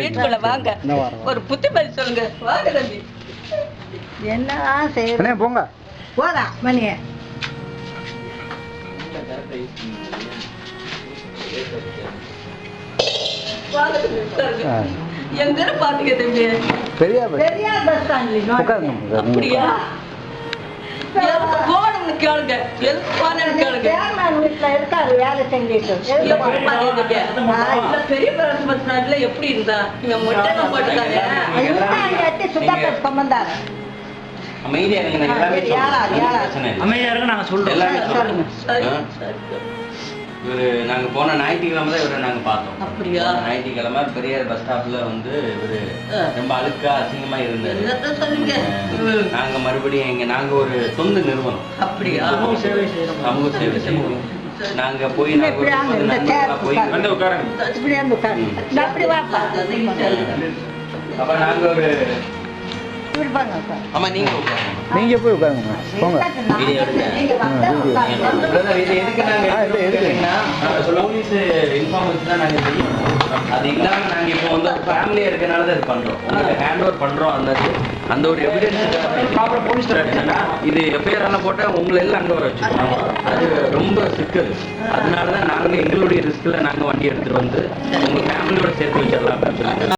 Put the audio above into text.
வீட்டுக்குள்ள வாங்க. ஒரு புத்திமதி சொல்லுங்க. வாங்க தம்பி. என்னதான் செய்யணும் போங்க போதா மணிய எங்க பாத்தீங்க தம்பி? பெரியார் பஸ் ஸ்டாண்ட்ல அப்படியா? போகணும்னு கேளுங்க. எதுக்கு போனேன்னு கேளுங்க. வீட்டுல இருக்காரு வேலை செஞ்சுட்டு பெரிய பஸ் ஸ்டாண்ட்ல எப்படி இருந்தா? இவன் மொட்டை போட்டுக்காங்க. சுத்தா சம்பந்தாரு அமைதியா இருங்க. அமைதியா இருங்க. நாங்க சொல்றோம். இவரு நாங்க போன ஞாயிற்றுக்கிழமை தான் இவரை நாங்க பார்த்தோம். அப்படியா? ஞாயிற்றுக்கிழமை பெரியார் பஸ் ஸ்டாப்ல வந்து இவரு ரொம்ப அழுக்கா அசிங்கமா இருந்தாரு. நாங்க மறுபடியும் நாங்க ஒரு சொந்த நிறுவனம். அப்படியா? சமூக சேவை செய்வோம். நாங்க போய் அப்ப நாங்க ஒரு ஆமா நீங்க போய் உட்காருங்க போங்க. அது இல்லாம நாங்க இப்போ வந்து ஃபேமிலியா இருக்கனால தான் இது பண்றோம். உங்களுக்கு ஹேண்ட் ஓவர் பண்றோம். அந்த ஒரு எவிடன்ஸ் இது எஃப்ஐஆர் போட்டா உங்களை எல்லாம் அங்க வர வச்சுக்கோங்க. அது ரொம்ப சிக்கல். அதனாலதான் நாங்க எங்களுடைய ரிஸ்க்ல நாங்க வண்டி எடுத்துட்டு வந்து உங்க ஃபேமிலியோட சேர்த்து வச்சிடலாம்.